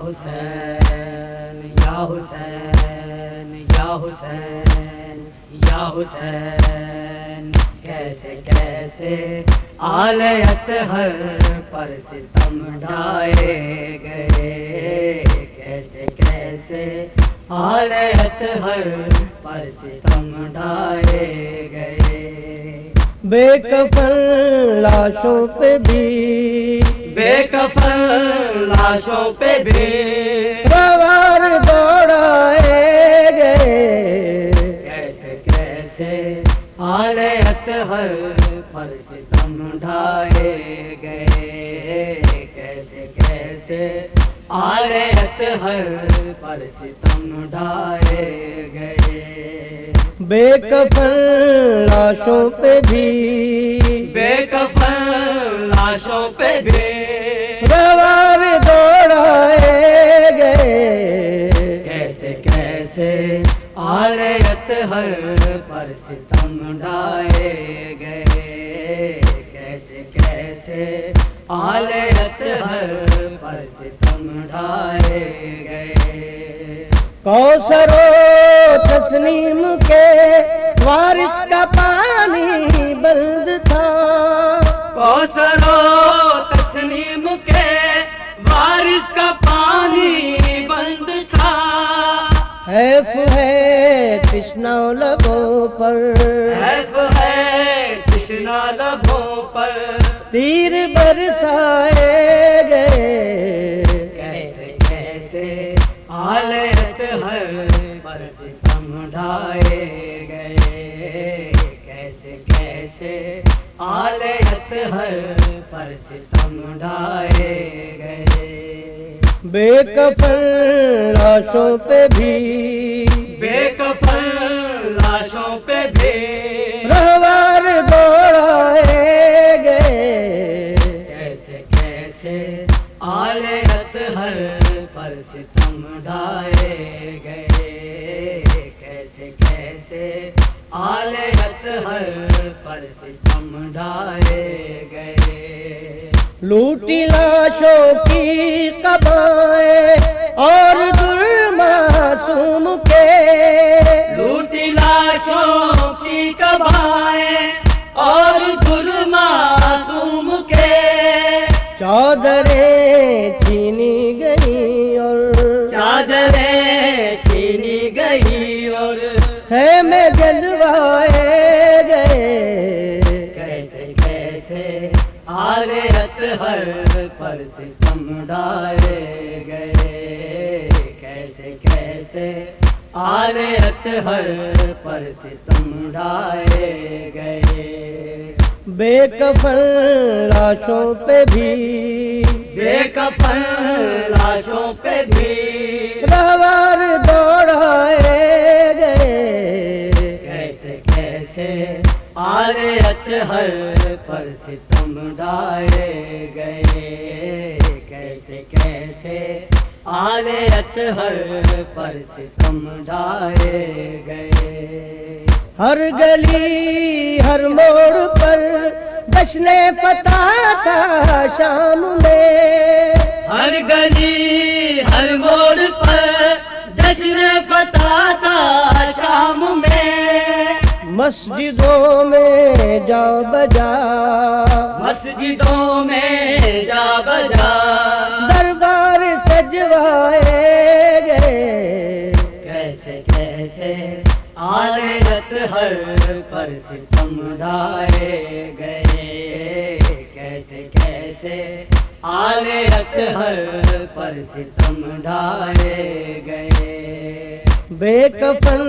حسین یا حسین یا حسین یا حسین، کیسے کیسے آل اطہر پر ستم ڈھائے گئے، کیسے کیسے آل اطہر پر ستم ڈھائے گئے۔ بے کفن لاشوں پہ بھی، بے کفن لاشوں پہ بھی سوار دوڑائے گئے، کیسے کیسے آل اطہر پر ستم ڈھائے گئے، کیسے کیسے آل اطہر پر ستم ڈھائے گئے۔ بے کفن لاشوں پہ بھی، بے کفن لاشوں پہ بھی سوار دوڑائے گئے، کیسے کیسے آل اطہر پر ستم ڈھائے گئے، کیسے کیسے آل اطہر پر ستم ڈھائے گئے۔ کوثر و تسنیم کے وارث کا پانی بند تھا، کوثر و تسنیم کے وارث کا پانی بند تھا، حیف ہے تشنا لبوں پر، حیف ہے تشنا لبوں پر تیر برسائے گئے، کیسے کیسے آل اطہر پر ستم ڈھائے گئے، کیسے کیسے آل اطہر پر ستم ڈھائے گئے۔ بے کفن لاشوں پہ بھی، بے کفن لاشوں پہ بھی رہوار دوڑائے گئے، کیسے کیسے آل اطہر پر ستم ڈھائے گئے، کیسے کیسے آل اطہر پر ستم ڈھائے گئے۔ لوٹی لاشوں کی قبائیں اور معصوم کے، لوٹی لاشوں کی قبائیں اور معصوم کے، چادریں چھینی گئی اور چادریں چھینی گئی اور خیمے جلوائے گئے، کیسے کیسے آل اطہر پر ستم ڈھائے گئے، کیسے کیسے آل اطہر پر ستم ڈھائے گئے۔ بے کفن لاشوں پہ بھی، بے کفن لاشوں پہ بھی رہوار دوڑائے گئے، کیسے کیسے آل اطہر پر ستم ڈھائے گئے، کیسے کیسے آل اطہر پر ستم ڈھائے گئے۔ ہر گلی ہر موڑ پر جشن فتح تھا شام میں، ہر گلی ہر موڑ پر جشن فتح تھا شام میں، مسجدوں میں جا بجا، مسجدوں میں جا بجا دربار سجوائے گئے، کیسے کیسے آل اطہر پر ستم ڈھائے گئے، کیسے کیسے آل اطہر پر ستم ڈھائے گئے۔ بے کفن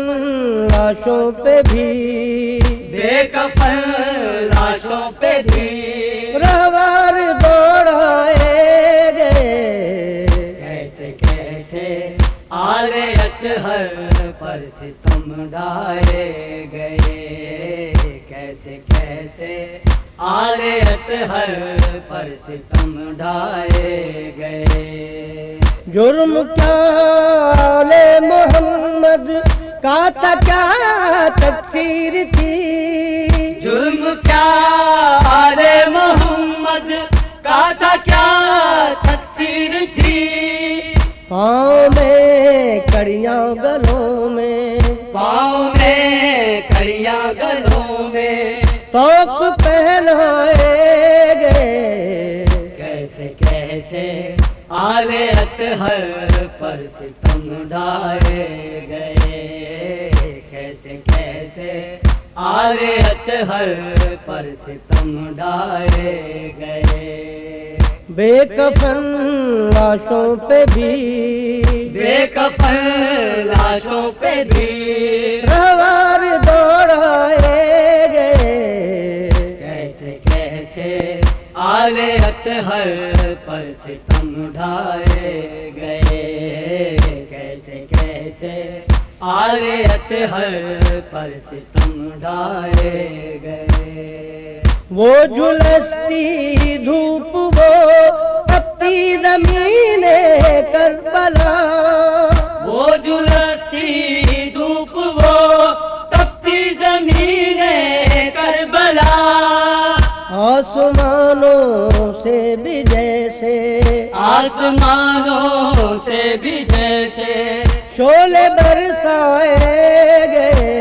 لاشوں پہ بھی، بے کفن لاشوں پہ بھی رہوار دوڑائے گئے، کیسے کیسے آل اطہر پر ستم ڈھائے گئے، کیسے کیسے آل اطہر پر ستم ڈھائے گئے۔ جرم کیا آل محمد کا تھا، کیا تقصیر تھی، جرم کیا آل محمد کا تھا، کیا تقصیر تھی، پاؤں میں کڑیاں گلوں میں، پاؤں میں کڑیاں گلوں میں، توق پہنائے گئے، کیسے کیسے آل اطہر پر ستم ڈھائے گئے، کیسے کیسے آل اطہر پر ستم ڈھائے گئے، بے کفن لاشوں پہ بھی، بے کفن لاشوں پہ بھی روار دوڑائے گئے، کیسے کیسے آل اطہر پر ستم ڈھائے گئے، کیسے کیسے آل اطہر پر ستم ڈھائے گئے، وہ جھلستی دھوپ وہ تپتی زمین کربلا، وہ جھلستی دھوپ وہ تپتی زمین کربلا، آسمانوں سے بھی جیسے، آسمانوں سے بھی جیسے شعلے برسائے گئے،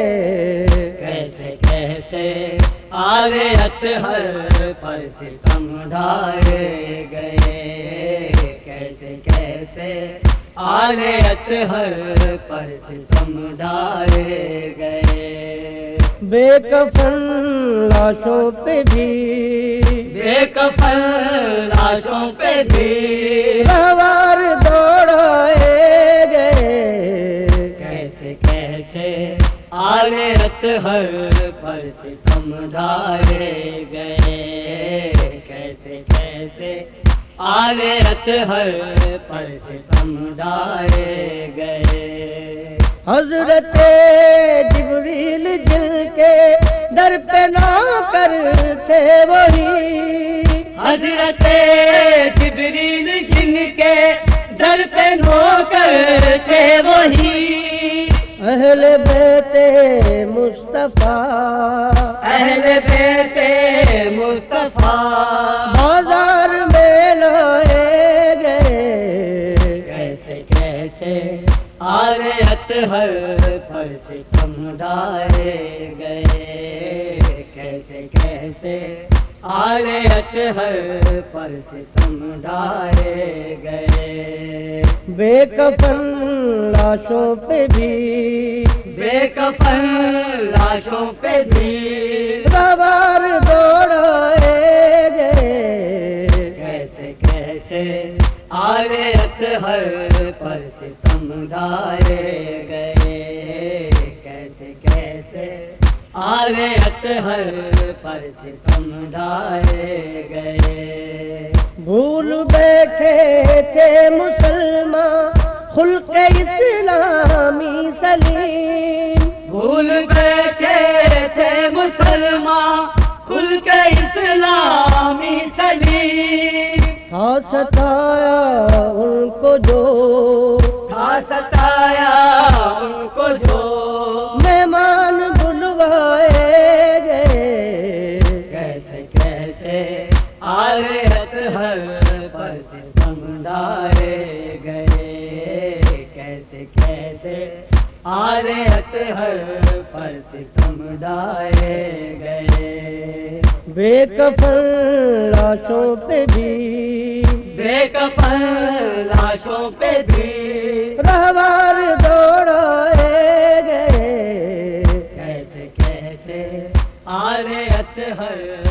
کیسے کیسے آل اطہر پر ستم ڈھائے گئے، کیسے کیسے آل اطہر پر ستم ڈھائے گئے، بے کفن لاشوں پہ بھی، بے کفن لاشوں پہ بھی روار دوڑائے گئے، کیسے کیسے آل اطہر پر ستم ڈھائے گئے، کیسے کیسے آل اطہر پر ستم ڈھائے گئے، حضرت جبریل جن کے در پہ نوکر تھے وہی، حضرت جبریل جن کے در پہ نوکر تھے وہی، اہل بیت مصطفیٰ، اہل بیت مصطفیٰ بازار میں لائے گئے، کیسے کیسے آل اطہر پر ستم ڈھائے گئے، کیسے کیسے آل اطہر پر ستم ڈھائے گئے، بے کفن لاشوں پہ بھی، بے کفن لاشوں پہ بھی روار دوڑائے گئے، کیسے کیسے آل اطہر پر ستم ڈھائے گئے، کیسے کیسے آل اطہر پر ستم ڈھائے گئے، بھول بیٹھے تھے مسلمان خلق اسلامی سلیم، بھول بیٹھے تھے مسلمان کھل کے اسلامی سلیم، تھا ستایا ان کو جو، تھا ستایا ان کو جو مہمان بلوائے گئے، کیسے کیسے آل اطہر پر ستم ڈھائے گئے، کیسے کیسے آل اطہر پر ستم ڈھائے گئے، بے کفن لاشوں پہ بھی، بے کفن لاشوں پہ بھی روار دوڑائے گئے، کیسے کیسے آل اطہر